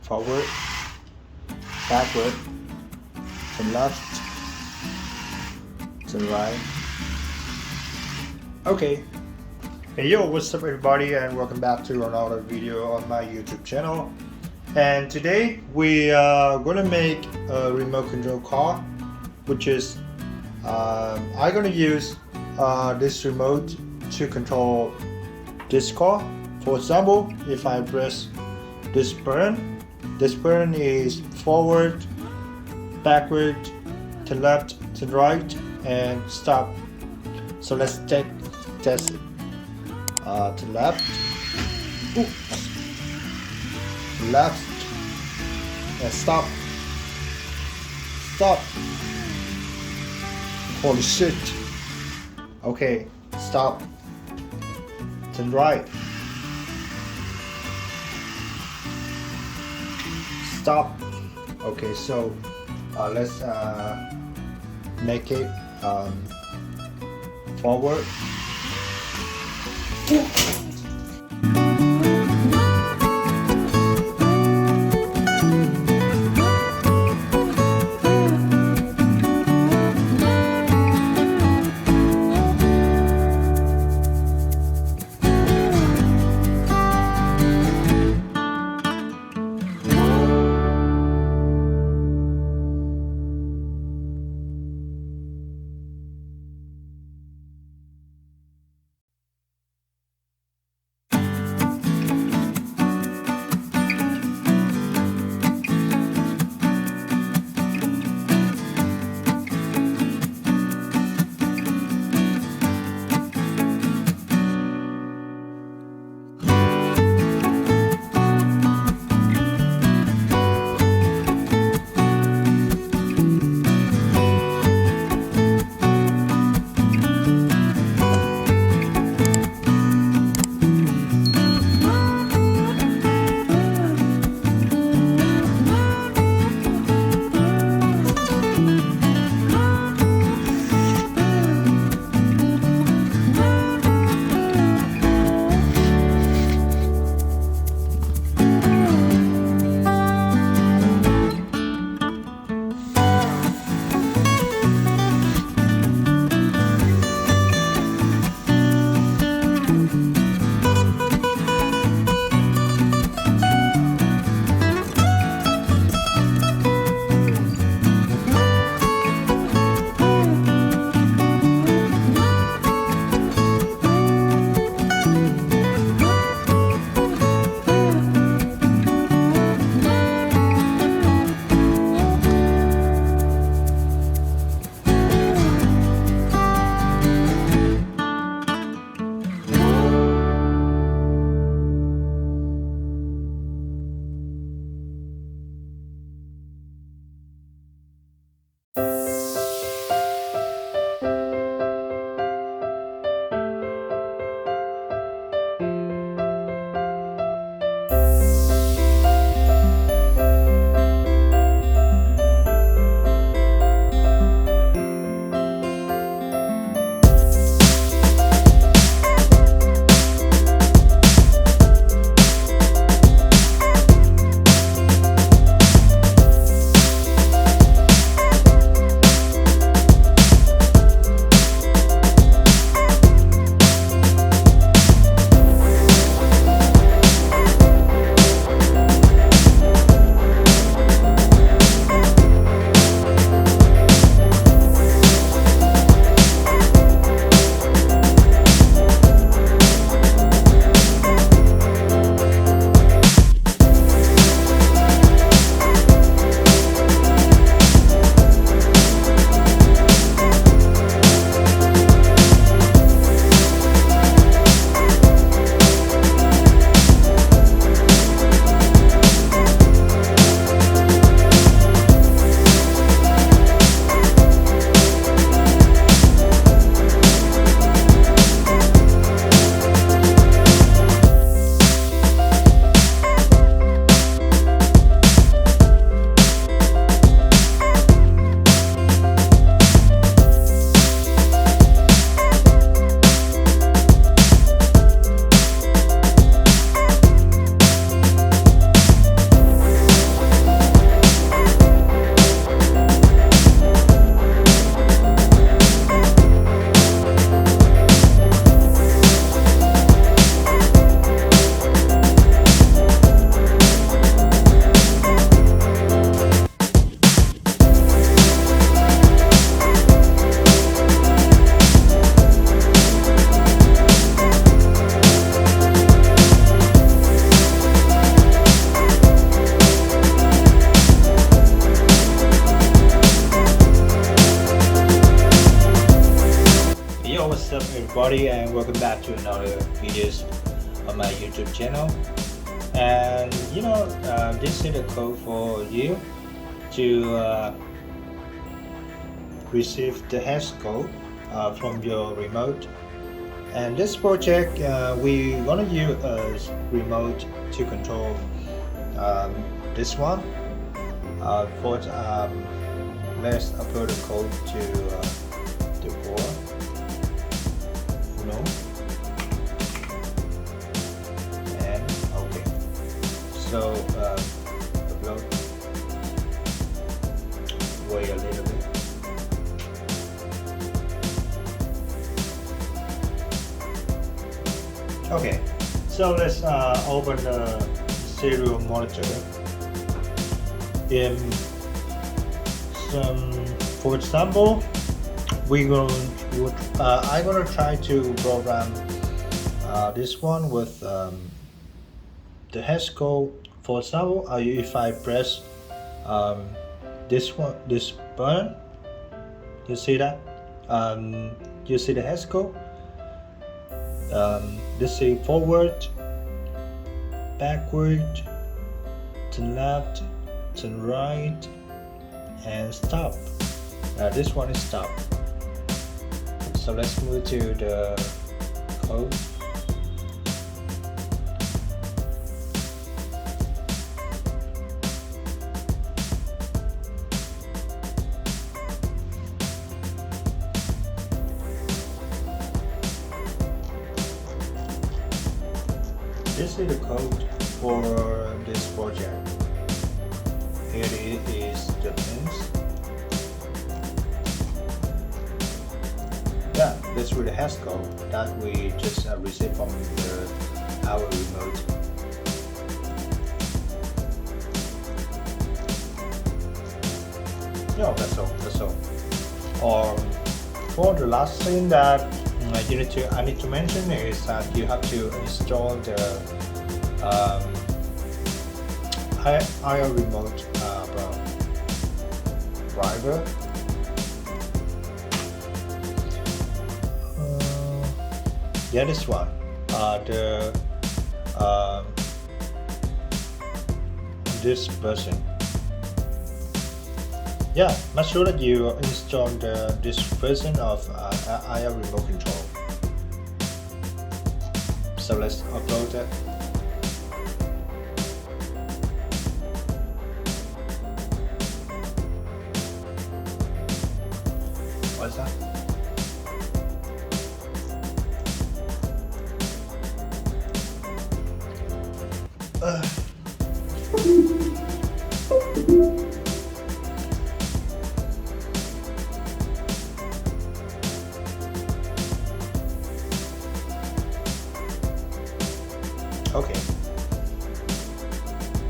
forward, backward, to left, to right. Okay. Hey yo, what's up everybody, and welcome back to another video on my YouTube channel. And today we are gonna make a remote control car, which is I'm gonna use this remote to control this car. For example, if I press this button is forward, backward, to left, to right, and stop. So let's test it. To left, ooh, left, and stop. Holy shit. Okay, stop. To right. Stop. Okay, so let's make it forward. everybody, and welcome back to another videos on my YouTube channel. And this is the code for you to receive the hash code from your remote. And this project we gonna use a remote to control this one. Let's upload the code to the board. No. And okay. So upload. Wait a little bit. Okay. So let's open the serial monitor. For example, I'm gonna try to program this one with the hash code. For example, if I press this button, you see that? You see the hash code? This is forward, backward, to left, to right, and stop. This one is stop. So let's move to the code. This is the code for this project. Here it is, the pins. Yeah, this is the hash code that we just received from our remote. Yeah, that's all. For the last thing that I need to mention is that you have to install the IO remote driver. Yeah, this one. This version. Yeah, make sure that you install this version of IO remote control. So let's upload it. What's that?